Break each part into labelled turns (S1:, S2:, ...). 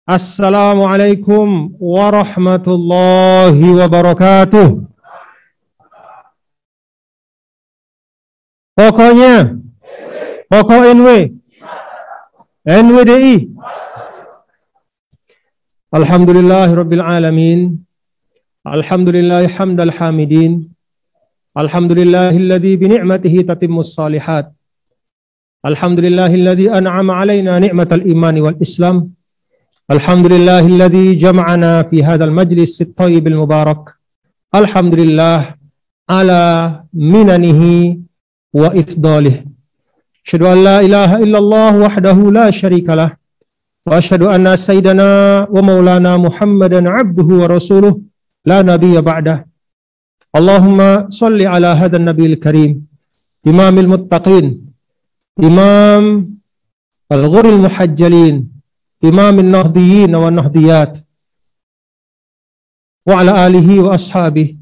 S1: Assalamualaikum warahmatullahi wabarakatuh. Pokoknya, pokok NWDI. Alhamdulillahirabbil alamin. Alhamdulillahi hamdal hamidin. Alhamdulillahilladzi bi ni'matihi tatimmus shalihat. Alhamdulillahilladzi an'ama 'alaina ni'matal imani wal islam. Alhamdulillahilladzi jama'ana fi hadzal majlis at-thayyibil mubarak. Alhamdulillah ala minanihi wa ifdalih. Asyhadu an la ilaha illallah wahdahu la syarikalah wa asyhadu anna sayyidana wa maulana Muhammadan abduhu wa rasuluh la nabiyya ba'dah. Allahumma shalli ala hadzal nabiyil karim imamil muttaqin imam al-ghuril muhajjalin imamin nahdiyyin wa nahdiyat wa ala alihi wa ashabihi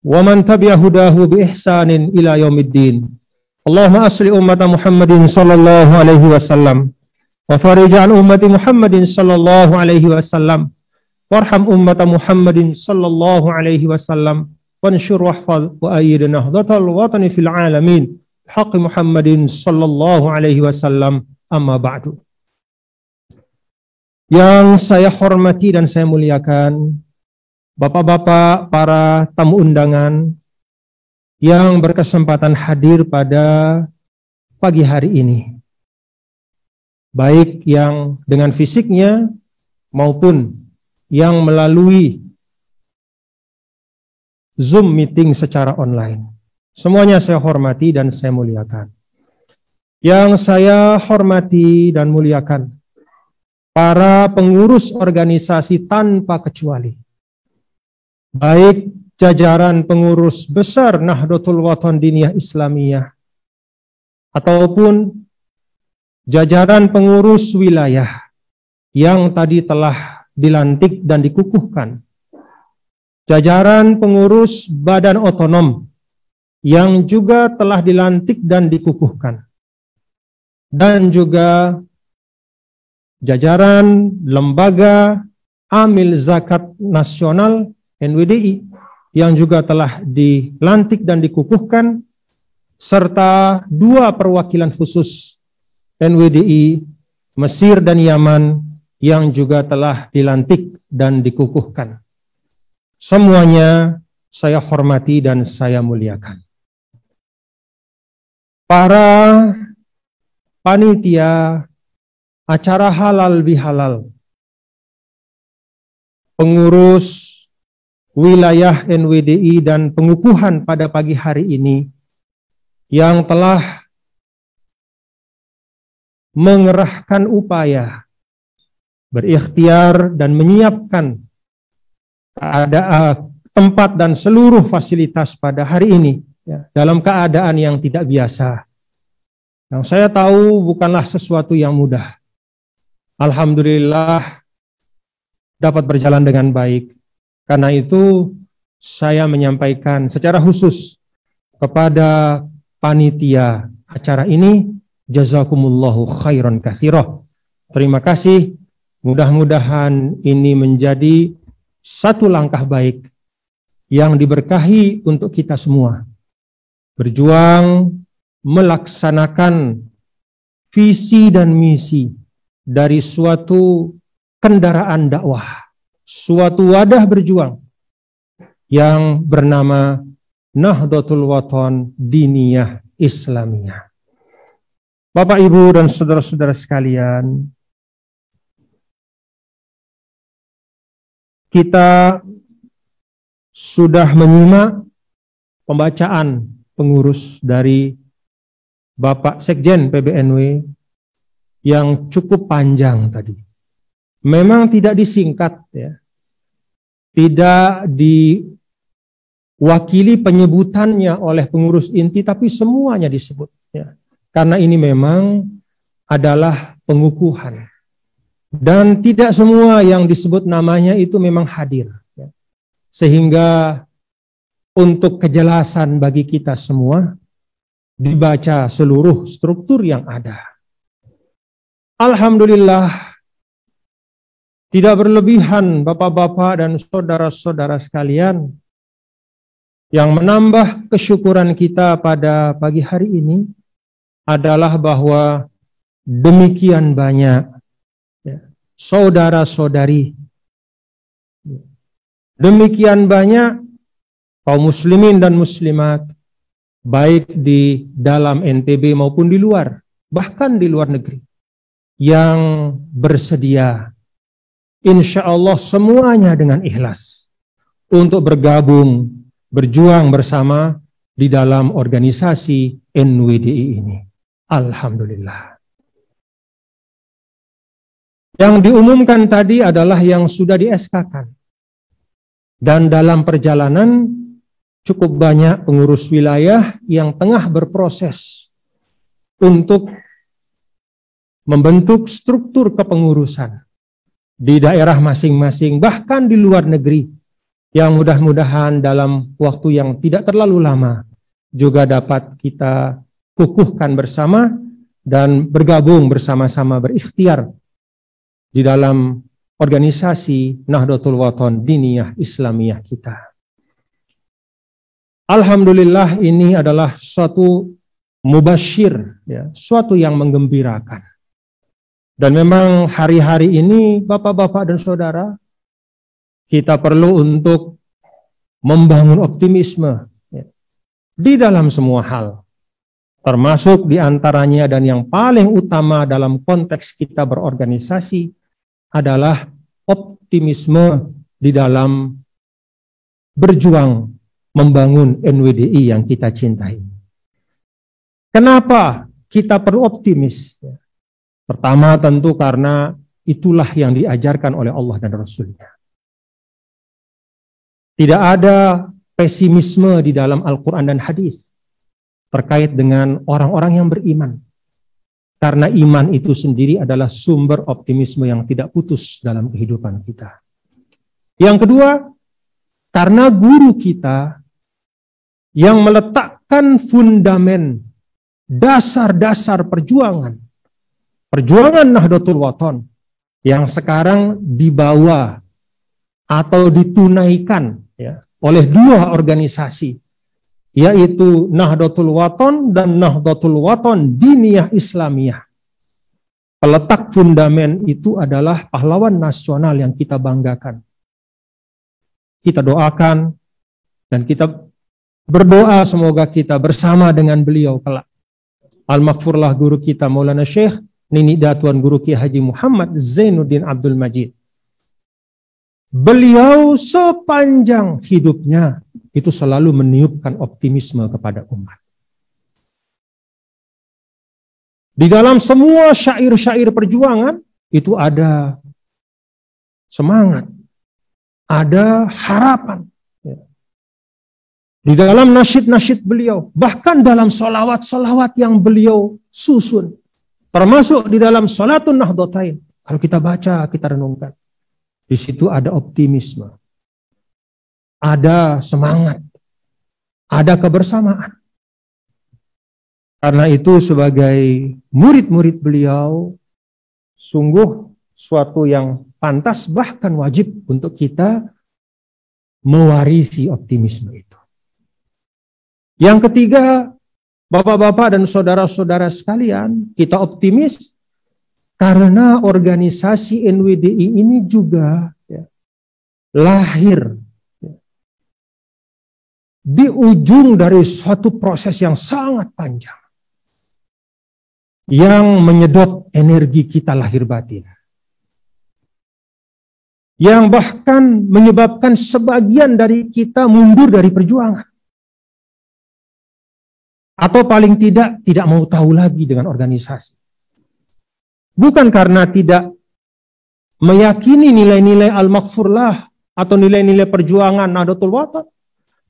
S1: wa man tabi'a hudahu bi ihsanin ila yaumiddin. Allahumma asli ummata Muhammadin sallallahu alaihi wasallam wa farij an ummati Muhammadin sallallahu alaihi wasallam warham ummata Muhammadin sallallahu alaihi wasallam wanshur wahfaz wa ayyid nahdhatal watani fil alamin haqqi Muhammadin sallallahu alaihi wasallam. Amma ba'du. Yang saya hormati dan saya muliakan Bapak-bapak, para tamu undangan yang berkesempatan hadir pada pagi hari ini, baik yang dengan fisiknya maupun yang melalui Zoom meeting secara online. Semuanya saya hormati dan saya muliakan. Yang saya hormati dan muliakan para pengurus organisasi tanpa kecuali, baik jajaran pengurus besar Nahdlatul Wathon Diniyah Islamiyah ataupun jajaran pengurus wilayah yang tadi telah dilantik dan dikukuhkan, jajaran pengurus badan otonom yang juga telah dilantik dan dikukuhkan, dan juga jajaran lembaga amil zakat nasional NWDI yang juga telah dilantik dan dikukuhkan, serta dua perwakilan khusus NWDI Mesir dan Yaman yang juga telah dilantik dan dikukuhkan. Semuanya saya hormati dan saya muliakan. Para panitia acara halal bihalal, pengurus wilayah NWDI dan pengukuhan pada pagi hari ini yang telah mengerahkan upaya, berikhtiar dan menyiapkan tempat dan seluruh fasilitas pada hari ini ya, dalam keadaan yang tidak biasa. Yang saya tahu bukanlah sesuatu yang mudah. Alhamdulillah dapat berjalan dengan baik. Karena itu saya menyampaikan secara khusus kepada panitia acara ini, jazakumullahu khairan katsirah. Terima kasih. Mudah-mudahan ini menjadi satu langkah baik yang diberkahi untuk kita semua. Berjuang melaksanakan visi dan misi dari suatu kendaraan dakwah, suatu wadah berjuang yang bernama Nahdlatul Wathon Diniyah Islamiyah. Bapak, Ibu, dan saudara-saudara sekalian, kita sudah menyimak pembacaan pengurus dari Bapak Sekjen PBNW yang cukup panjang tadi. Memang tidak disingkat ya. Tidak diwakili penyebutannya oleh pengurus inti, tapi semuanya disebut ya. Karena ini memang adalah pengukuhan. Dan tidak semua yang disebut namanya itu memang hadir ya. Sehingga untuk kejelasan bagi kita semua, dibaca seluruh struktur yang ada. Alhamdulillah, tidak berlebihan Bapak-bapak dan saudara-saudara sekalian, yang menambah kesyukuran kita pada pagi hari ini adalah bahwa demikian banyak saudara-saudari, demikian banyak kaum muslimin dan muslimat, baik di dalam NTB maupun di luar, bahkan di luar negeri, yang bersedia, insya Allah semuanya dengan ikhlas, untuk bergabung, berjuang bersama di dalam organisasi NWDI ini. Alhamdulillah. Yang diumumkan tadi adalah yang sudah di-SK-kan. Dan dalam perjalanan cukup banyak pengurus wilayah yang tengah berproses untuk membentuk struktur kepengurusan di daerah masing-masing, bahkan di luar negeri, yang mudah-mudahan dalam waktu yang tidak terlalu lama juga dapat kita kukuhkan bersama dan bergabung bersama-sama berikhtiar di dalam organisasi Nahdlatul Wathon Diniyah Islamiyah kita. Alhamdulillah, ini adalah suatu mubasyir, ya, suatu yang menggembirakan. Dan memang hari-hari ini Bapak-bapak dan saudara, kita perlu untuk membangun optimisme di dalam semua hal, termasuk diantaranya dan yang paling utama dalam konteks kita berorganisasi adalah optimisme di dalam berjuang membangun NWDI yang kita cintai. Kenapa kita perlu optimis? Pertama tentu karena itulah yang diajarkan oleh Allah dan Rasul-Nya. Tidak ada pesimisme di dalam Al-Quran dan hadis terkait dengan orang-orang yang beriman. Karena iman itu sendiri adalah sumber optimisme yang tidak putus dalam kehidupan kita. Yang kedua, karena guru kita yang meletakkan fundamen dasar-dasar perjuangan Nahdlatul Wathon yang sekarang dibawa atau ditunaikan, ya, oleh dua organisasi, yaitu Nahdlatul Wathon dan Nahdlatul Wathon Diniyah Islamiyah. Peletak fundamen itu adalah pahlawan nasional yang kita banggakan. Kita doakan dan kita berdoa semoga kita bersama dengan beliau kelak. Al-Maghfurlah guru kita Maulana Syekh Nini Datuan Guru Ki Haji Muhammad Zainuddin Abdul Majid. Beliau sepanjang hidupnya itu selalu meniupkan optimisme kepada umat. Di dalam semua syair-syair perjuangan itu ada semangat, ada harapan. Di dalam nasyid-nasyid beliau, bahkan dalam solawat-solawat yang beliau susun, termasuk di dalam Salatun Nahdlatain, kalau kita baca, kita renungkan, di situ ada optimisme, ada semangat, ada kebersamaan. Karena itu sebagai murid-murid beliau, sungguh suatu yang pantas bahkan wajib untuk kita mewarisi optimisme itu. Yang ketiga, Bapak-bapak dan saudara-saudara sekalian, kita optimis karena organisasi NWDI ini juga lahir di ujung dari suatu proses yang sangat panjang yang menyedot energi kita lahir batin, yang bahkan menyebabkan sebagian dari kita mundur dari perjuangan, atau paling tidak mau tahu lagi dengan organisasi. Bukan karena tidak meyakini nilai-nilai Al-Maghfurlah atau nilai-nilai perjuangan Nahdlatul Wathon,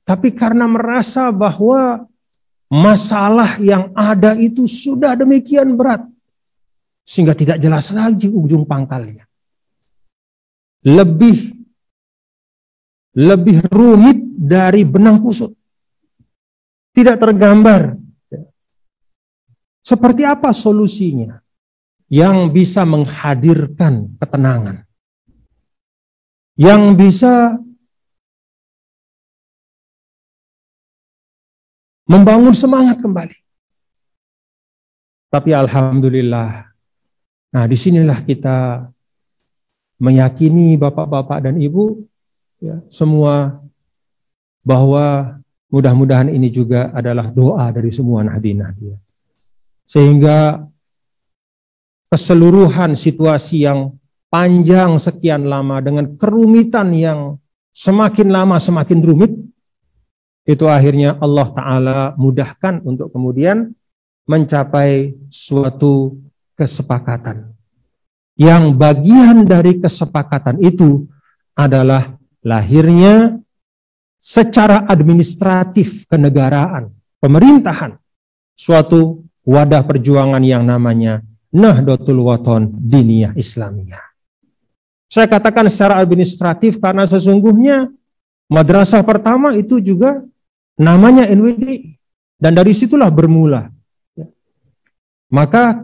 S1: tapi karena merasa bahwa masalah yang ada itu sudah demikian berat, sehingga tidak jelas lagi ujung pangkalnya. Lebih rumit dari benang kusut. Tidak tergambar. Seperti apa solusinya? yang bisa menghadirkan ketenangan, yang bisa membangun semangat kembali. Tapi alhamdulillah, nah disinilah kita meyakini Bapak-bapak dan Ibu ya, semua bahwa mudah-mudahan ini juga adalah doa dari semua nahdi-nahdi. Sehingga keseluruhan situasi yang panjang sekian lama dengan kerumitan yang semakin lama semakin rumit, itu akhirnya Allah Ta'ala mudahkan untuk kemudian mencapai suatu kesepakatan. Yang bagian dari kesepakatan itu adalah lahirnya secara administratif kenegaraan, pemerintahan, suatu wadah perjuangan yang namanya Nahdlatul Wathon Diniyah Islamiyah. Saya katakan secara administratif karena sesungguhnya madrasah pertama itu juga namanya NWDI. Dan dari situlah bermula. Maka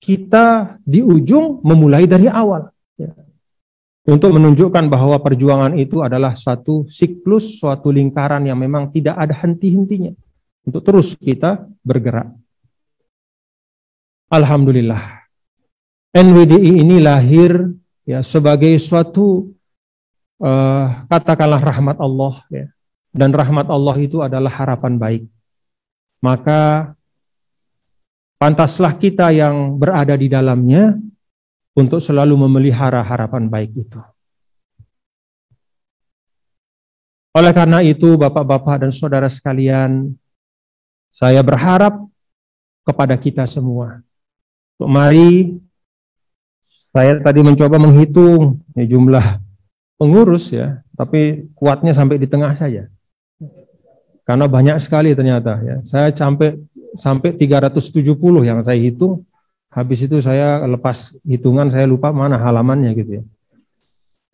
S1: kita di ujung memulai dari awal. Untuk menunjukkan bahwa perjuangan itu adalah satu siklus, suatu lingkaran yang memang tidak ada henti-hentinya. Untuk terus kita bergerak. Alhamdulillah. NWDI ini lahir ya sebagai suatu katakanlah rahmat Allah ya. Dan rahmat Allah itu adalah harapan baik. Maka pantaslah kita yang berada di dalamnya untuk selalu memelihara harapan baik itu. Oleh karena itu, Bapak-bapak dan saudara sekalian, saya berharap kepada kita semua. Mari, saya tadi mencoba menghitung jumlah pengurus ya, tapi kuatnya sampai di tengah saja. Karena banyak sekali ternyata ya. Saya sampai 370 yang saya hitung. Habis itu saya lepas hitungan, saya lupa mana halamannya gitu ya.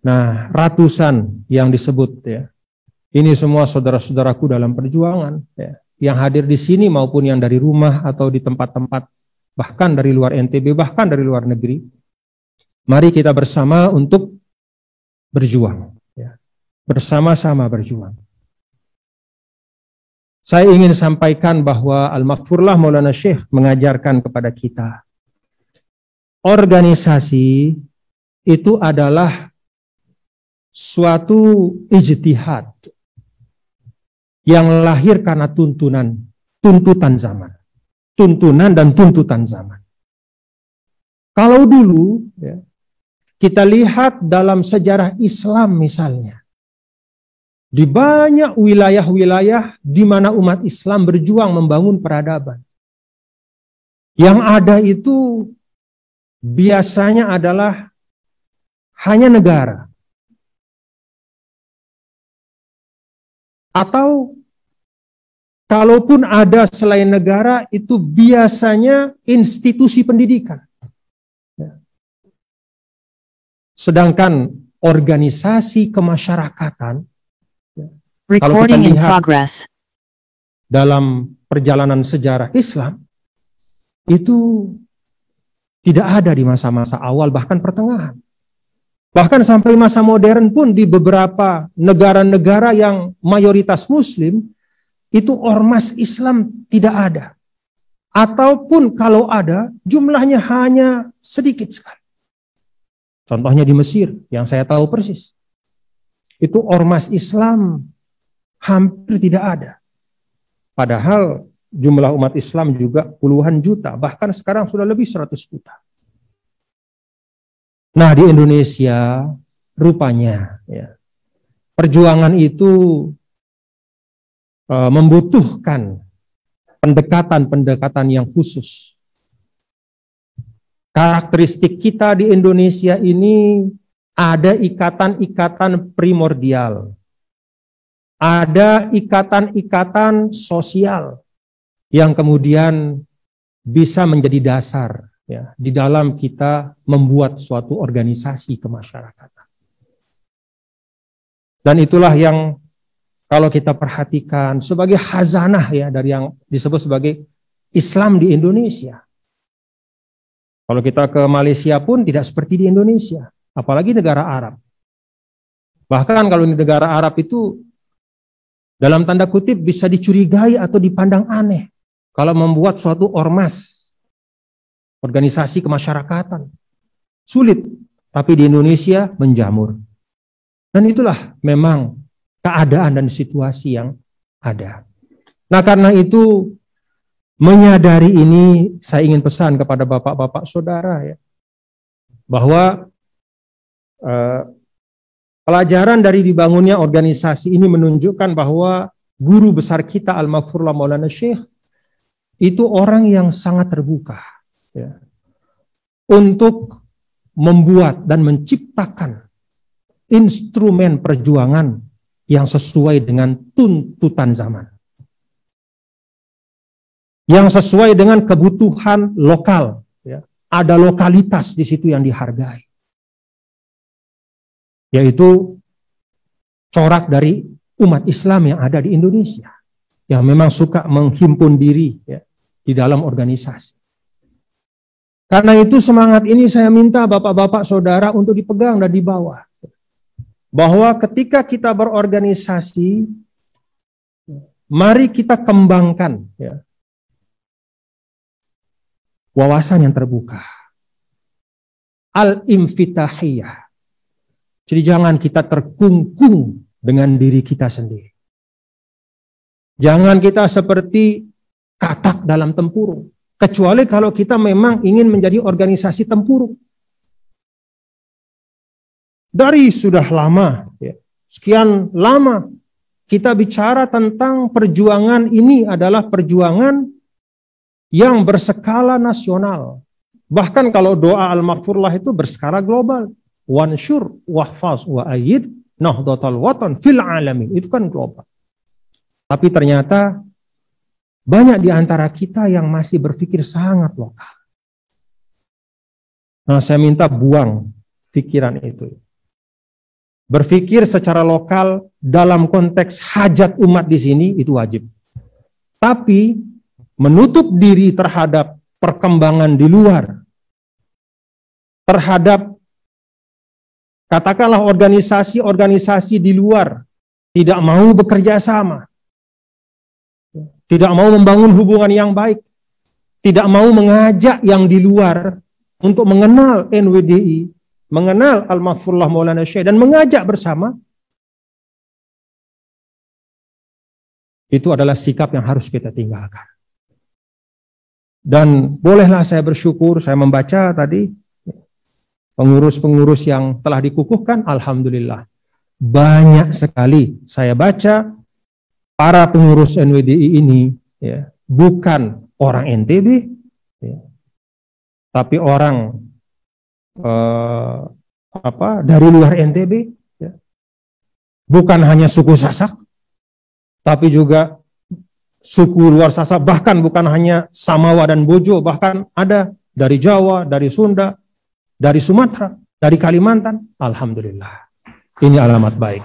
S1: Nah, ratusan yang disebut ya. Ini semua saudara-saudaraku dalam perjuangan ya. Yang hadir di sini maupun yang dari rumah atau di tempat-tempat bahkan dari luar NTB, bahkan dari luar negeri. Mari kita bersama untuk berjuang ya. Bersama-sama berjuang. Saya ingin sampaikan bahwa Al-Maghfurlah Maulana Syekh mengajarkan kepada kita, organisasi itu adalah suatu ijtihad yang lahir karena tuntutan zaman. Tuntunan dan tuntutan zaman. Kalau dulu ya, kita lihat dalam sejarah Islam misalnya, di banyak wilayah-wilayah di mana umat Islam berjuang membangun peradaban. Yang ada itu biasanya adalah hanya negara. Atau kalaupun ada selain negara itu biasanya institusi pendidikan. Sedangkan organisasi kemasyarakatan,
S2: Recording in progress.
S1: Dalam perjalanan sejarah Islam itu tidak ada di masa-masa awal bahkan pertengahan. Bahkan sampai masa modern pun di beberapa negara-negara yang mayoritas muslim itu ormas Islam tidak ada. Ataupun kalau ada jumlahnya hanya sedikit sekali. Contohnya di Mesir yang saya tahu persis. Itu ormas Islam hampir tidak ada. Padahal jumlah umat Islam juga puluhan juta, bahkan sekarang sudah lebih 100 juta. Nah, di Indonesia rupanya ya, perjuangan itu membutuhkan pendekatan-pendekatan yang khusus. Karakteristik kita di Indonesia ini ada ikatan-ikatan primordial. Ada ikatan-ikatan sosial yang kemudian bisa menjadi dasar ya, di dalam kita membuat suatu organisasi kemasyarakatan. Dan itulah yang kalau kita perhatikan sebagai khazanah ya dari yang disebut sebagai Islam di Indonesia. Kalau kita ke Malaysia pun tidak seperti di Indonesia, apalagi negara Arab. Bahkan kalau di negara Arab itu dalam tanda kutip bisa dicurigai atau dipandang aneh kalau membuat suatu ormas, organisasi kemasyarakatan. Sulit, tapi di Indonesia menjamur. Dan itulah memang keadaan dan situasi yang ada. Nah, karena itu menyadari ini, saya ingin pesan kepada bapak-bapak saudara ya, bahwa pelajaran dari dibangunnya organisasi ini menunjukkan bahwa guru besar kita Al-Maghfurullah Maulana Syekh itu orang yang sangat terbuka ya, untuk membuat dan menciptakan instrumen perjuangan yang sesuai dengan tuntutan zaman, yang sesuai dengan kebutuhan lokal ya. Ada lokalitas di situ yang dihargai, yaitu corak dari umat Islam yang ada di Indonesia, yang memang suka menghimpun diri ya, di dalam organisasi. Karena itu semangat ini saya minta bapak-bapak saudara untuk dipegang dan dibawa. Bahwa ketika kita berorganisasi, mari kita kembangkan ya, wawasan yang terbuka. Al-infitahiyah. Jadi jangan kita terkungkung dengan diri kita sendiri. Jangan kita seperti katak dalam tempurung. Kecuali kalau kita memang ingin menjadi organisasi tempurung. Dari sudah lama, ya, sekian lama kita bicara tentang perjuangan ini adalah perjuangan yang berskala nasional. Bahkan kalau doa Al-Maghfurullah itu berskala global. Wansyur wahfaz wa ayyid nahdlatal watan fil alamin. Itu kan global. Tapi ternyata banyak di antara kita yang masih berpikir sangat lokal. Nah, saya minta buang pikiran itu. Berpikir secara lokal dalam konteks hajat umat di sini itu wajib. Tapi menutup diri terhadap perkembangan di luar, terhadap katakanlah organisasi-organisasi di luar tidak mau bekerja sama, tidak mau membangun hubungan yang baik, tidak mau mengajak yang di luar untuk mengenal NWDI, mengenal Al-Maghfurullah Maulana Syekh dan mengajak bersama, itu adalah sikap yang harus kita tinggalkan. Dan bolehlah saya bersyukur, saya membaca tadi pengurus-pengurus yang telah dikukuhkan, alhamdulillah. Banyak sekali saya baca para pengurus NWDI ini ya, bukan orang NTB, ya, tapi orang dari luar NTB, ya. Bukan hanya suku Sasak, tapi juga suku luar Sasak, bahkan bukan hanya Samawa dan Bojo, bahkan ada dari Jawa, dari Sunda, dari Sumatera, dari Kalimantan. Alhamdulillah, ini alamat baik.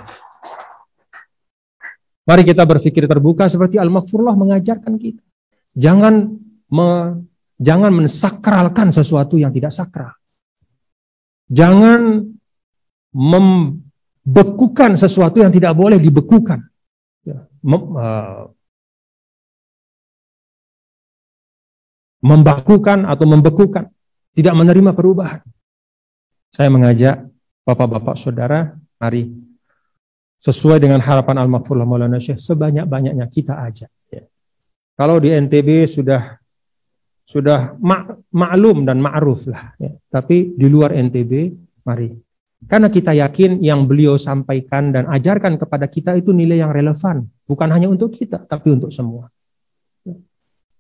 S1: Mari kita berpikir terbuka seperti Al-Maghfurullah mengajarkan kita. Jangan mensakralkan sesuatu yang tidak sakral. Jangan membekukan sesuatu yang tidak boleh dibekukan. Membakukan atau membekukan. Tidak menerima perubahan. Saya mengajak bapak-bapak saudara, mari sesuai dengan harapan Al-Maghfurullah Maulana Syekh, sebanyak-banyaknya kita ajak. Ya. Kalau di NTB sudah maklum dan ma'ruf lah. Ya. Tapi di luar NTB, mari. Karena kita yakin yang beliau sampaikan dan ajarkan kepada kita itu nilai yang relevan. Bukan hanya untuk kita, tapi untuk semua. Ya.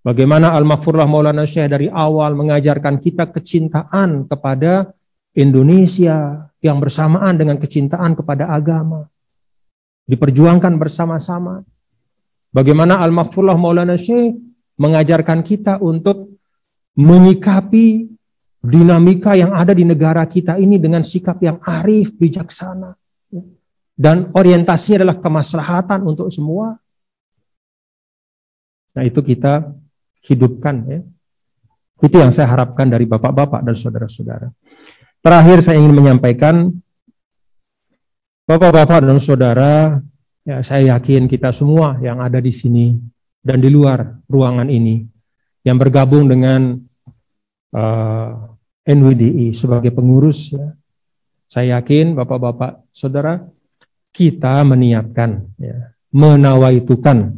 S1: Bagaimana Al-Maghfurullah Maulana Syekh dari awal mengajarkan kita kecintaan kepada Indonesia yang bersamaan dengan kecintaan kepada agama. Diperjuangkan bersama-sama. Bagaimana Al-Maghfurullah Maulana Syekh mengajarkan kita untuk menyikapi dinamika yang ada di negara kita ini dengan sikap yang arif, bijaksana. Dan orientasinya adalah kemaslahatan untuk semua. Nah, itu kita hidupkan ya. Itu yang saya harapkan dari bapak-bapak dan saudara-saudara. Terakhir saya ingin menyampaikan, bapak-bapak dan saudara, ya saya yakin kita semua yang ada di sini dan di luar ruangan ini, yang bergabung dengan NWDI sebagai pengurus, ya, saya yakin bapak-bapak saudara, kita meniatkan, ya, menawaitukan,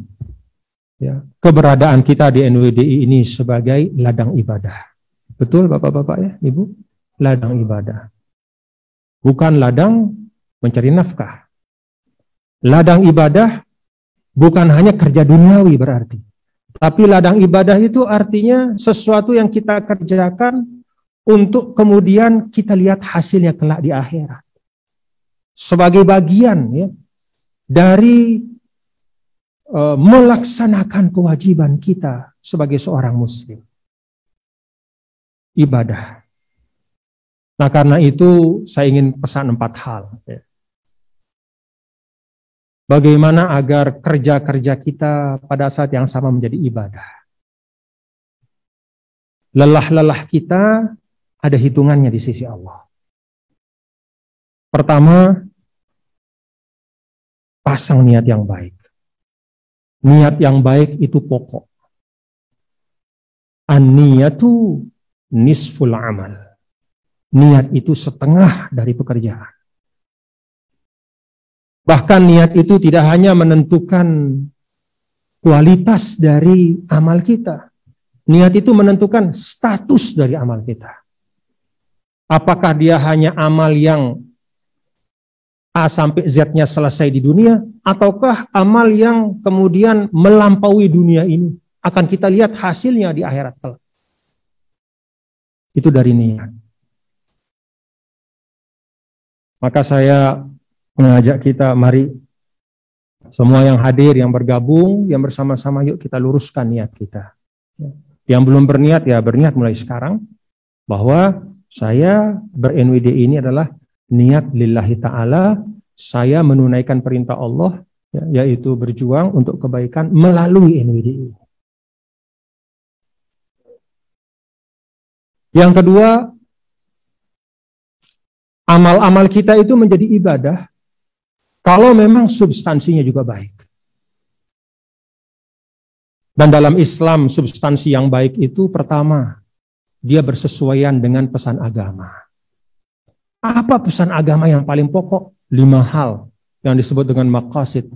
S1: ya, keberadaan kita di NWDI ini sebagai ladang ibadah. Betul bapak-bapak ya, ibu? Ladang ibadah. Bukan ladang mencari nafkah. Ladang ibadah bukan hanya kerja duniawi berarti. Tapi ladang ibadah itu artinya sesuatu yang kita kerjakan untuk kemudian kita lihat hasilnya kelak di akhirat. Sebagai bagian, ya, dari melaksanakan kewajiban kita sebagai seorang muslim. Ibadah. Nah, karena itu saya ingin pesan 4 hal. Ya. Bagaimana agar kerja-kerja kita pada saat yang sama menjadi ibadah. Lelah-lelah kita ada hitungannya di sisi Allah. Pertama, pasang niat yang baik. Niat yang baik itu pokok. An-niyatu nisful amal. Niat itu setengah dari pekerjaan. Bahkan niat itu tidak hanya menentukan kualitas dari amal kita. Niat itu menentukan status dari amal kita. Apakah dia hanya amal yang A sampai Z-nya selesai di dunia, ataukah amal yang kemudian melampaui dunia ini? Akan kita lihat hasilnya di akhirat kelak. Itu dari niat. Maka saya mengajak kita, mari semua yang hadir, yang bergabung, yang bersama-sama, yuk kita luruskan niat kita. Yang belum berniat, ya berniat mulai sekarang, bahwa saya ber-NWD ini adalah niat lillahi ta'ala, saya menunaikan perintah Allah, ya, yaitu berjuang untuk kebaikan melalui NWD ini. Yang kedua, amal-amal kita itu menjadi ibadah kalau memang substansinya juga baik. Dan dalam Islam, substansi yang baik itu pertama, dia bersesuaian dengan pesan agama. Apa pesan agama yang paling pokok? 5 hal yang disebut dengan maqasid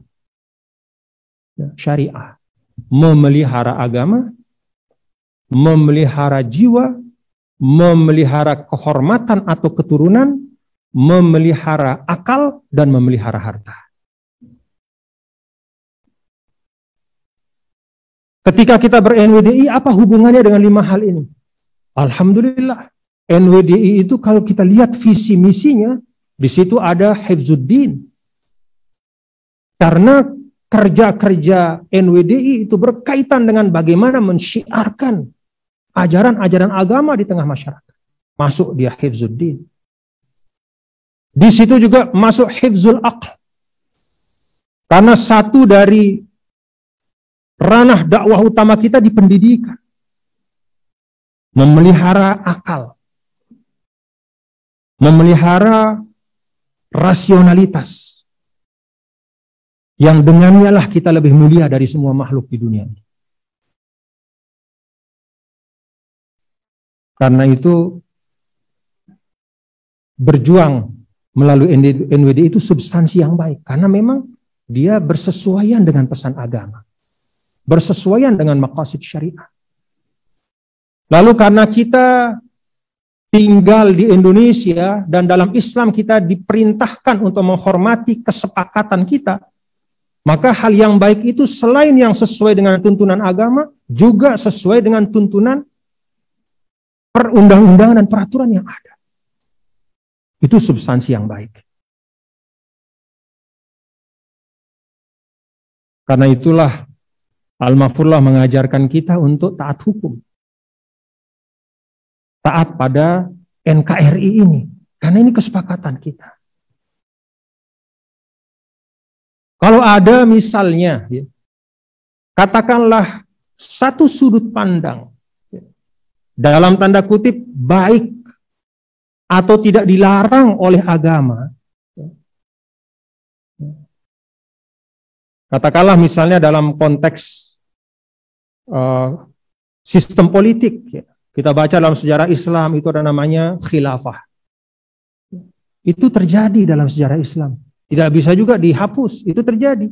S1: syariah. Memelihara agama, memelihara jiwa, memelihara kehormatan atau keturunan, memelihara akal, dan memelihara harta. Ketika kita ber-NWDI, apa hubungannya dengan 5 hal ini? Alhamdulillah, NWDI itu kalau kita lihat visi misinya, di situ ada hifzuddin. Karena kerja-kerja NWDI itu berkaitan dengan bagaimana mensyiarkan ajaran-ajaran agama di tengah masyarakat. Masuk dia hifzuddin. Di situ juga masuk hifzul aql. Karena satu dari ranah dakwah utama kita di pendidikan. Memelihara akal. Memelihara rasionalitas. Yang dengannya lah kita lebih mulia dari semua makhluk di dunia ini. Karena itu berjuang melalui NWD itu substansi yang baik. Karena memang dia bersesuaian dengan pesan agama. Bersesuaian dengan maqasid syariah. Lalu karena kita tinggal di Indonesia dan dalam Islam kita diperintahkan untuk menghormati kesepakatan kita, maka hal yang baik itu selain yang sesuai dengan tuntunan agama, juga sesuai dengan tuntunan perundang-undangan dan peraturan yang ada. Itu substansi yang baik. Karena itulah Al-Mahfurlah mengajarkan kita untuk taat hukum. Taat pada NKRI ini. Karena ini kesepakatan kita. Kalau ada misalnya, katakanlah satu sudut pandang dalam tanda kutip baik atau tidak dilarang oleh agama. Katakanlah misalnya dalam konteks sistem politik, kita baca dalam sejarah Islam itu ada namanya khilafah. Itu terjadi dalam sejarah Islam. Tidak bisa juga dihapus, itu terjadi.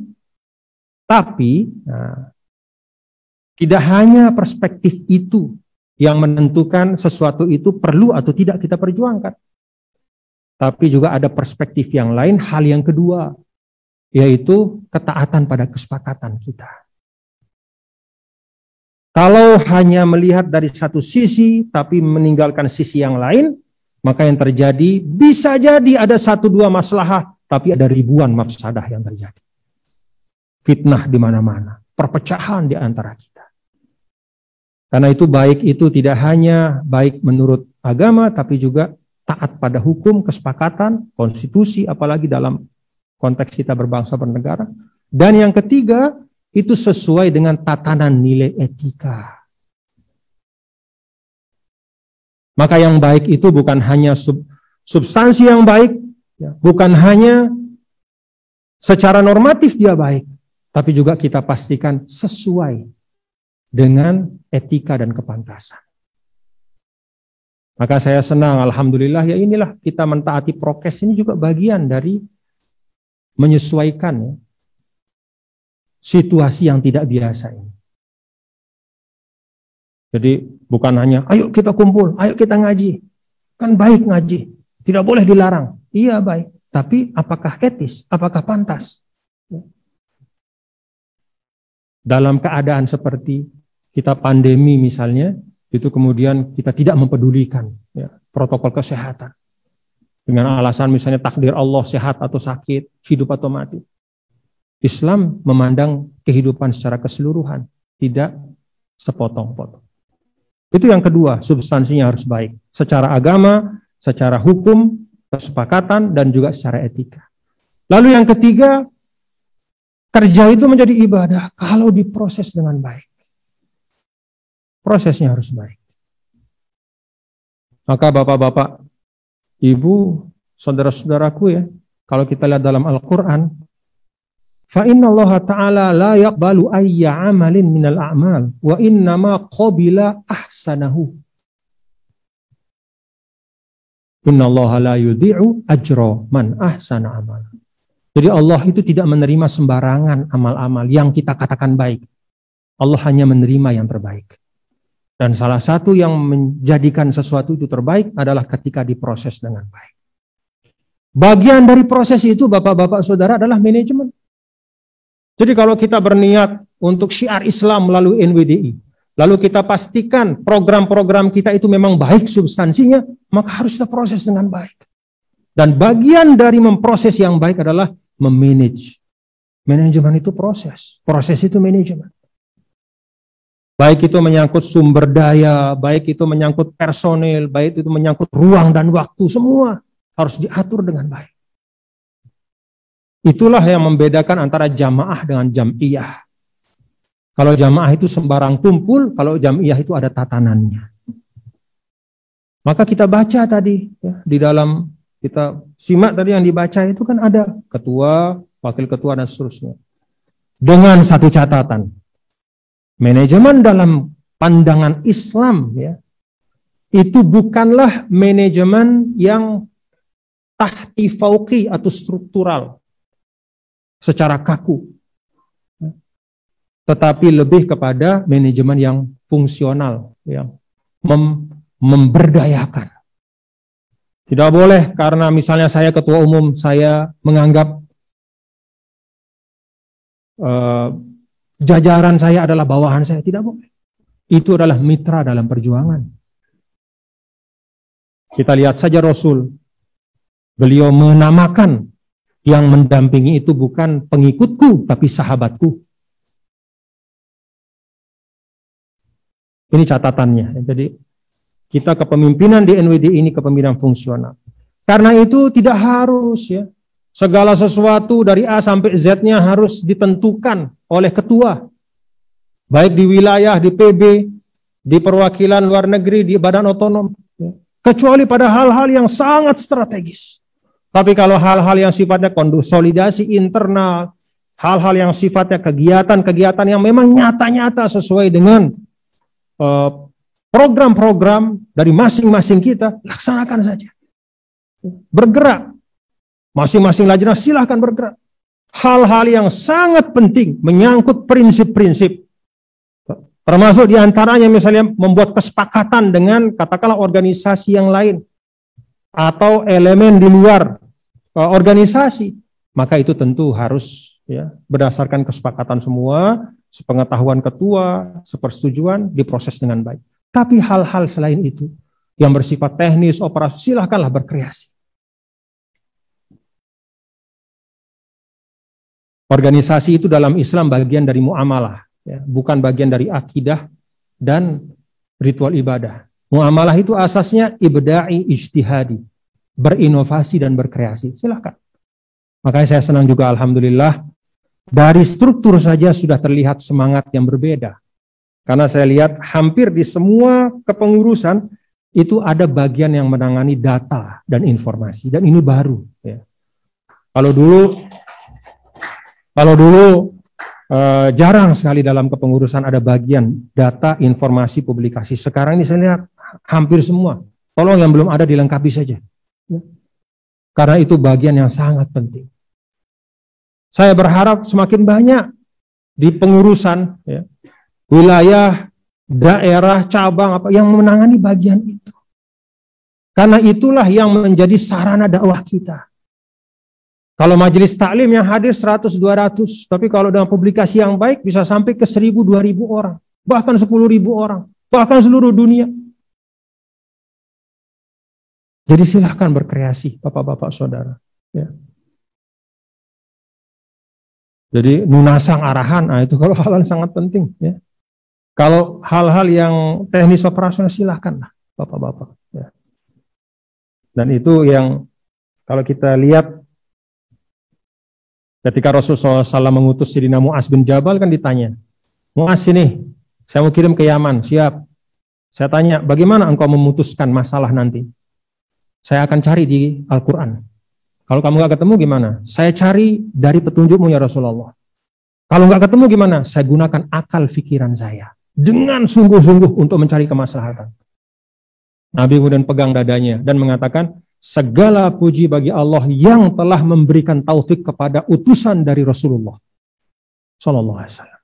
S1: Tapi tidak hanya perspektif itu yang menentukan sesuatu itu perlu atau tidak kita perjuangkan. Tapi juga ada perspektif yang lain, hal yang kedua, yaitu ketaatan pada kesepakatan kita. Kalau hanya melihat dari satu sisi, tapi meninggalkan sisi yang lain, maka yang terjadi bisa jadi ada 1-2 maslahah, tapi ada ribuan mafsadah yang terjadi. Fitnah di mana-mana, perpecahan di antara kita. Karena itu baik itu tidak hanya baik menurut agama, tapi juga taat pada hukum, kesepakatan, konstitusi, apalagi dalam konteks kita berbangsa bernegara. Dan yang ketiga, itu sesuai dengan tatanan nilai etika. Maka yang baik itu bukan hanya substansi yang baik, bukan hanya secara normatif dia baik, tapi juga kita pastikan sesuai dengan etika dan kepantasan. Maka saya senang, alhamdulillah, ya inilah kita mentaati prokes ini juga bagian dari menyesuaikan situasi yang tidak biasa ini. Jadi bukan hanya ayo kita kumpul, ayo kita ngaji. Kan baik ngaji, tidak boleh dilarang. Iya baik, tapi apakah etis, apakah pantas? Dalam keadaan seperti kita pandemi misalnya, itu kemudian kita tidak mempedulikan protokol kesehatan. Dengan alasan misalnya takdir Allah sehat atau sakit, hidup atau mati. Islam memandang kehidupan secara keseluruhan, tidak sepotong-potong. Itu yang kedua, substansinya harus baik. Secara agama, secara hukum, kesepakatan, dan juga secara etika. Lalu yang ketiga, kerja itu menjadi ibadah kalau diproses dengan baik. Prosesnya harus baik. Maka bapak-bapak, ibu, saudara-saudaraku ya, kalau kita lihat dalam Al-Quran, فَإِنَّ اللَّهَ تَعَالَى لَا يَقْبَلُ أَيَّ عَمَلٍ مِنَ الْأَعْمَالِ وَإِنَّمَا قَبِلَ أَحْسَنَهُ إِنَّ اللَّهَ لَا يُضِيعُ أَجْرَ مَنْ أَحْسَنَ عَمَلًا. Jadi Allah itu tidak menerima sembarangan amal-amal yang kita katakan baik. Allah hanya menerima yang terbaik. Dan salah satu yang menjadikan sesuatu itu terbaik adalah ketika diproses dengan baik. Bagian dari proses itu bapak-bapak saudara adalah manajemen. Jadi kalau kita berniat untuk syiar Islam melalui NWDI, lalu kita pastikan program-program kita itu memang baik substansinya, maka harus kita proses dengan baik. Dan bagian dari memproses yang baik adalah memanage. Manajemen itu proses itu manajemen. Baik itu menyangkut sumber daya, baik itu menyangkut personil, baik itu menyangkut ruang dan waktu, semua harus diatur dengan baik. Itulah yang membedakan antara jamaah dengan jam'iyah. Kalau jamaah itu sembarang kumpul, kalau jam'iyah itu ada tatanannya. Maka kita baca tadi, ya, di dalam kita simak tadi yang dibaca itu kan ada ketua, wakil ketua dan seterusnya. Dengan satu catatan, manajemen dalam pandangan Islam ya, itu bukanlah manajemen yang tahti fauqi atau struktural. Secara kaku, tetapi lebih kepada manajemen yang fungsional, yang memberdayakan. Tidak boleh karena misalnya saya ketua umum, saya menganggap jajaran saya adalah bawahan saya, tidak boleh. Itu adalah mitra dalam perjuangan. Kita lihat saja Rasul, beliau menamakan yang mendampingi itu bukan pengikutku, tapi sahabatku. Ini catatannya. Jadi kita kepemimpinan di NWD ini kepemimpinan fungsional. Karena itu tidak harus ya segala sesuatu dari A sampai Z-nya harus ditentukan oleh ketua. Baik di wilayah, di PB, di perwakilan luar negeri, di badan otonom, ya. Kecuali pada hal-hal yang sangat strategis. Tapi kalau hal-hal yang sifatnya konsolidasi internal, hal-hal yang sifatnya kegiatan-kegiatan yang memang nyata-nyata sesuai dengan program-program dari masing-masing kita, laksanakan saja. Bergerak. Masing-masing lajnah silahkan bergerak. Hal-hal yang sangat penting menyangkut prinsip-prinsip. Termasuk diantaranya misalnya membuat kesepakatan dengan katakanlah organisasi yang lain. Atau elemen di luar organisasi. Maka itu tentu harus ya, berdasarkan kesepakatan semua, sepengetahuan ketua, sepersetujuan, diproses dengan baik. Tapi hal-hal selain itu, yang bersifat teknis, operasi, silahkanlah berkreasi. Organisasi itu dalam Islam bagian dari muamalah, ya, bukan bagian dari akidah dan ritual ibadah. Muamalah itu asasnya ibda'i ijtihadi, berinovasi dan berkreasi. Silahkan. Makanya saya senang juga, alhamdulillah, dari struktur saja sudah terlihat semangat yang berbeda. Karena saya lihat hampir di semua kepengurusan itu ada bagian yang menangani data dan informasi, dan ini baru. Ya. Kalau dulu jarang sekali dalam kepengurusan ada bagian data, informasi, publikasi. Sekarang ini saya lihat hampir semua. Tolong yang belum ada dilengkapi saja. Ya. Karena itu bagian yang sangat penting. Saya berharap semakin banyak di pengurusan, ya, wilayah, daerah, cabang apa yang menangani bagian itu. Karena itulah yang menjadi sarana dakwah kita. Kalau majelis taklim yang hadir 100-200, tapi kalau dengan publikasi yang baik bisa sampai ke 1.000-2.000 orang, bahkan 10.000 orang, bahkan seluruh dunia. Jadi silahkan berkreasi, bapak-bapak saudara. Ya. Jadi nunasang arahan, nah itu kalau hal-hal sangat penting. Ya. Kalau hal-hal yang teknis operasional silahkan lah, bapak-bapak. Ya. Dan itu yang kalau kita lihat ketika Rasulullah SAW mengutus Sayyidina Mu'az bin Jabal kan ditanya, Mu'az ini, saya mau kirim ke Yaman, siap. Saya tanya, bagaimana engkau memutuskan masalah nanti? Saya akan cari di Al-Quran. Kalau kamu nggak ketemu gimana? Saya cari dari petunjukmu ya Rasulullah. Kalau nggak ketemu gimana? Saya gunakan akal pikiran saya. Dengan sungguh-sungguh untuk mencari kemaslahatan. Nabi kemudian pegang dadanya dan mengatakan, segala puji bagi Allah yang telah memberikan taufik kepada utusan dari Rasulullah Sallallahu Alaihi Wasallam.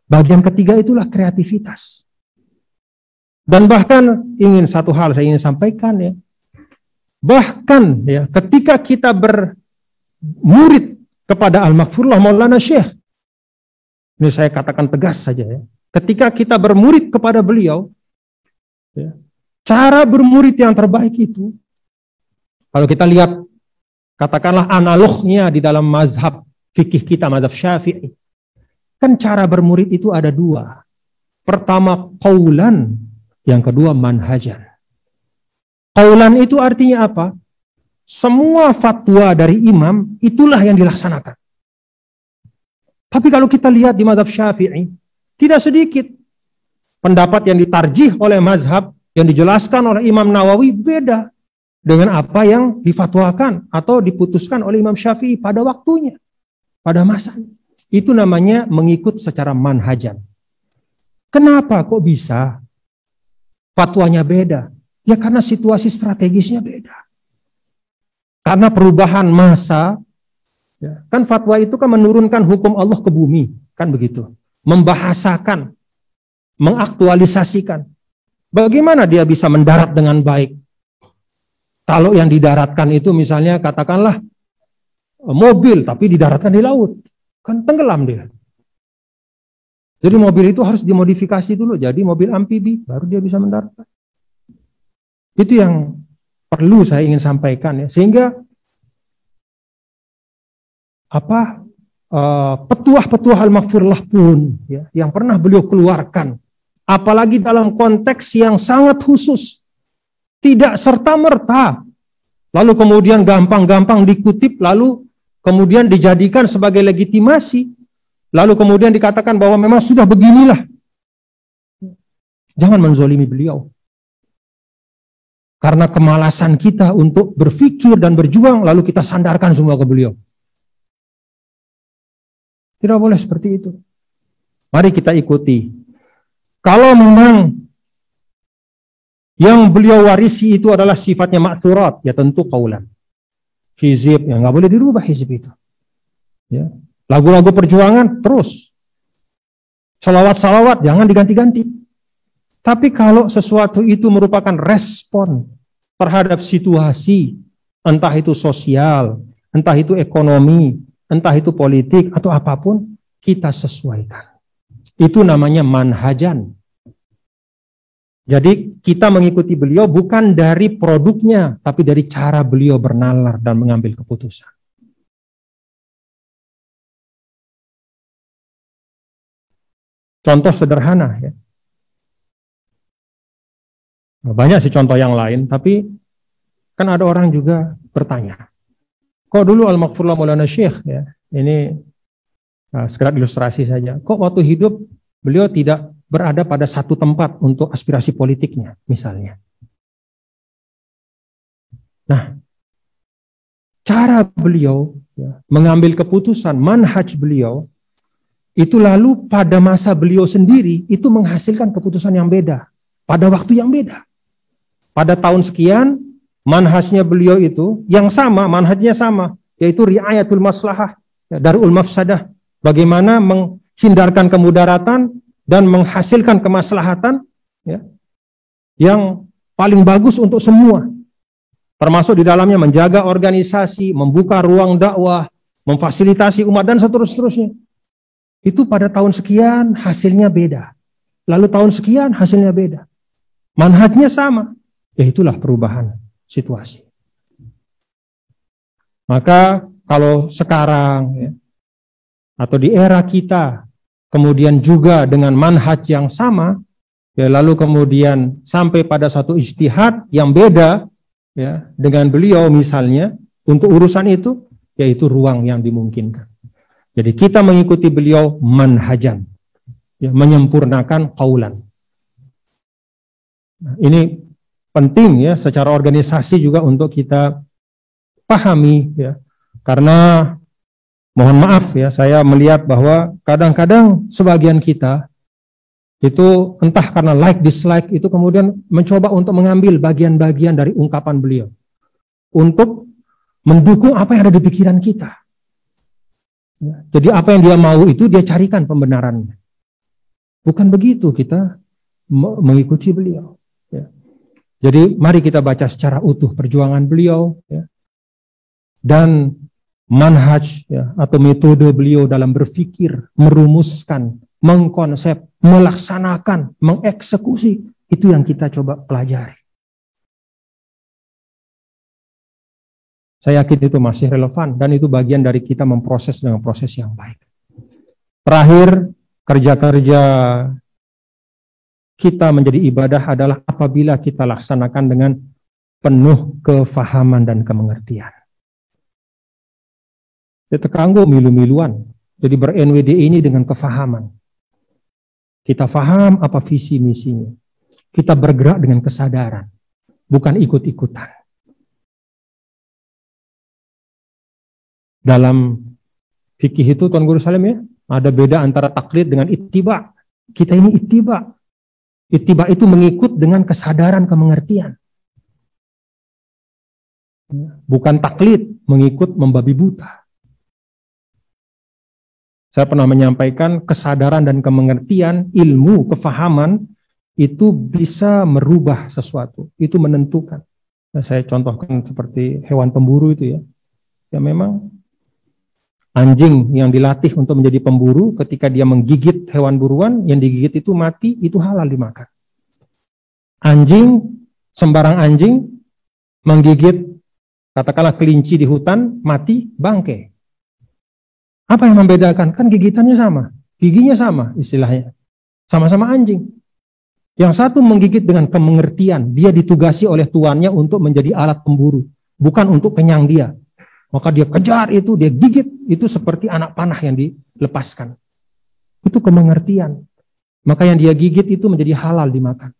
S1: Bagian ketiga itulah kreativitas. Dan bahkan ingin satu hal saya ingin sampaikan ya. Bahkan ya ketika kita bermurid kepada Al-Maghfurullah Maulana Syekh, ini saya katakan tegas saja ya. Ketika kita bermurid kepada beliau, ya, cara bermurid yang terbaik itu, kalau kita lihat, katakanlah analognya di dalam mazhab fikih kita, mazhab Syafi'i, kan cara bermurid itu ada dua. Pertama qaulan, yang kedua manhajan. Qaulan itu artinya apa? Semua fatwa dari imam itulah yang dilaksanakan. Tapi kalau kita lihat di mazhab Syafi'i, tidak sedikit pendapat yang ditarjih oleh mazhab yang dijelaskan oleh Imam Nawawi beda dengan apa yang difatwakan atau diputuskan oleh Imam Syafi'i pada waktunya, pada masanya. Itu namanya mengikut secara manhajan. Kenapa kok bisa fatwanya beda? Ya karena situasi strategisnya beda. Karena perubahan masa, ya, kan fatwa itu kan menurunkan hukum Allah ke bumi, kan begitu. Membahasakan, mengaktualisasikan. Bagaimana dia bisa mendarat dengan baik? Kalau yang didaratkan itu misalnya katakanlah mobil tapi didaratkan di laut, kan tenggelam dia. Jadi mobil itu harus dimodifikasi dulu jadi mobil amfibi baru dia bisa mendarat. Itu yang perlu saya ingin sampaikan ya, sehingga petuah-petuah Al-Maghfurullah pun ya, yang pernah beliau keluarkan, apalagi dalam konteks yang sangat khusus, tidak serta-merta, lalu kemudian gampang-gampang dikutip, lalu kemudian dijadikan sebagai legitimasi, lalu kemudian dikatakan bahwa memang sudah beginilah. Jangan menzolimi beliau. Karena kemalasan kita untuk berpikir dan berjuang, lalu kita sandarkan semua ke beliau. Tidak boleh seperti itu. Mari kita ikuti. Kalau memang yang beliau warisi itu adalah sifatnya ma'thurat, ya tentu qaulan. Hizib, ya nggak boleh dirubah hizib itu. Ya. Lagu-lagu perjuangan terus. Salawat-salawat jangan diganti-ganti. Tapi kalau sesuatu itu merupakan respon terhadap situasi, entah itu sosial, entah itu ekonomi, entah itu politik atau apapun, kita sesuaikan. Itu namanya manhajan. Jadi kita mengikuti beliau bukan dari produknya, tapi dari cara beliau bernalar dan mengambil keputusan. Contoh sederhana ya. Banyak sih contoh yang lain, tapi kan ada orang juga bertanya, kok dulu Al-Maghfurullah Maulana Syekh ya, ini sekedar ilustrasi saja, kok waktu hidup beliau tidak berada pada satu tempat untuk aspirasi politiknya misalnya. Nah, cara beliau ya, mengambil keputusan, manhaj beliau, itu lalu pada masa beliau sendiri itu menghasilkan keputusan yang beda, pada waktu yang beda. Pada tahun sekian, manhajnya beliau itu yang sama, manhajnya sama, yaitu riayatul maslahah, ya, darul mafsadah, bagaimana menghindarkan kemudaratan dan menghasilkan kemaslahatan ya, yang paling bagus untuk semua. Termasuk di dalamnya menjaga organisasi, membuka ruang dakwah, memfasilitasi umat, dan seterusnya. Itu pada tahun sekian hasilnya beda. Lalu tahun sekian hasilnya beda. Manhajnya sama. Ya itulah perubahan situasi. Maka kalau sekarang ya, atau di era kita, kemudian juga dengan manhaj yang sama, ya lalu kemudian sampai pada satu ijtihad yang beda ya dengan beliau misalnya untuk urusan itu, yaitu ruang yang dimungkinkan. Jadi kita mengikuti beliau manhajan, ya, menyempurnakan qaulan. Nah, ini penting ya secara organisasi juga untuk kita pahami ya, karena mohon maaf ya saya melihat bahwa kadang-kadang sebagian kita itu entah karena like dislike itu kemudian mencoba untuk mengambil bagian-bagian dari ungkapan beliau untuk mendukung apa yang ada di pikiran kita. Ya, jadi apa yang dia mau itu dia carikan pembenarannya. Bukan begitu kita mengikuti beliau. Ya. Jadi mari kita baca secara utuh perjuangan beliau ya, dan manhaj ya, atau metode beliau dalam berpikir, merumuskan, mengkonsep, melaksanakan, mengeksekusi, itu yang kita coba pelajari. Saya yakin itu masih relevan dan itu bagian dari kita memproses dengan proses yang baik. Terakhir, kerja-kerja kita menjadi ibadah adalah apabila kita laksanakan dengan penuh kefahaman dan kemengertian. Kita kanggo milu-miluan. Jadi ber-NWD ini dengan kefahaman. Kita faham apa visi misinya. Kita bergerak dengan kesadaran, bukan ikut-ikutan. Dalam fikih itu Tuan Guru Salim ya, ada beda antara taklid dengan ittiba. Kita ini ittiba. Ittiba itu mengikut dengan kesadaran kemengertian. Bukan taklid, mengikut membabi buta. Saya pernah menyampaikan kesadaran dan kemengertian, ilmu, kefahaman, itu bisa merubah sesuatu. Itu menentukan. Nah, saya contohkan seperti hewan pemburu itu ya. Ya memang anjing yang dilatih untuk menjadi pemburu, ketika dia menggigit hewan buruan, yang digigit itu mati, itu halal dimakan. Anjing, sembarang anjing, menggigit, katakanlah kelinci di hutan, mati, bangke. Apa yang membedakan? Kan gigitannya sama, giginya sama istilahnya. Sama-sama anjing. Yang satu menggigit dengan kemengertian, dia ditugasi oleh tuannya untuk menjadi alat pemburu, bukan untuk kenyang dia. Maka dia kejar itu, dia gigit, itu seperti anak panah yang dilepaskan. Itu kemengertian. maka yang dia gigit itu menjadi halal dimakan.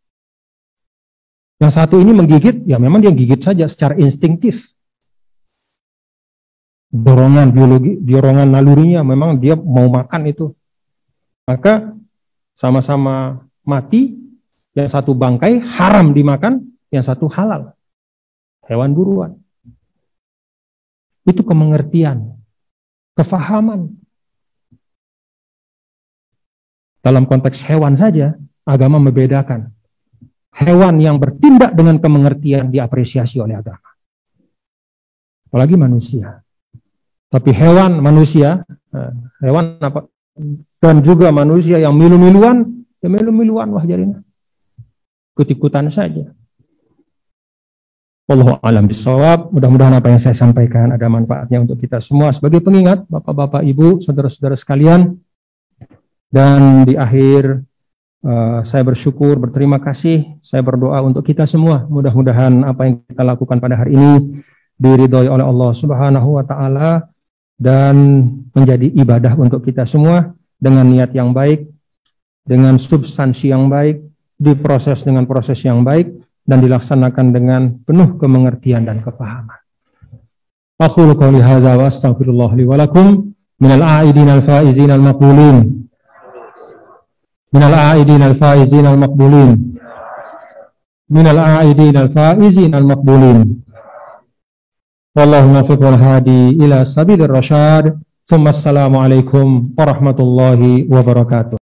S1: Yang satu ini menggigit, ya memang dia gigit saja secara instinktif. Dorongan biologi, dorongan nalurinya memang dia mau makan itu. Maka sama-sama mati, yang satu bangkai haram dimakan, yang satu halal. Hewan buruan. Itu kemengertian, kefahaman. Dalam konteks hewan saja, agama membedakan. Hewan yang bertindak dengan kemengertian diapresiasi oleh agama. Apalagi manusia. Tapi hewan manusia, hewan apa? Dan juga manusia yang milu-miluan, ya milu-miluan wah jadinya. Ikut-ikutan saja. Wallahu a'lam bishawab. Mudah-mudahan apa yang saya sampaikan ada manfaatnya untuk kita semua. Sebagai pengingat, Bapak-bapak, Ibu, saudara-saudara sekalian, dan di akhir saya bersyukur, berterima kasih, saya berdoa untuk kita semua. Mudah-mudahan apa yang kita lakukan pada hari ini diridhoi oleh Allah Subhanahu wa taala dan menjadi ibadah untuk kita semua dengan niat yang baik, dengan substansi yang baik, diproses dengan proses yang baik dan dilaksanakan dengan penuh kemengertian dan kepahaman. Aqulu qouli hadza wa astaghfirullah li wa lakum minal a'idin al-faizin al-maqbulin. Minal a'idin al-faizin al-maqbulin. Minal a'idin al-faizin al-maqbulin. Wallahu muwaffiq wal hadi ila sabilir rasyad. Assalamu alaikum warahmatullahi wabarakatuh.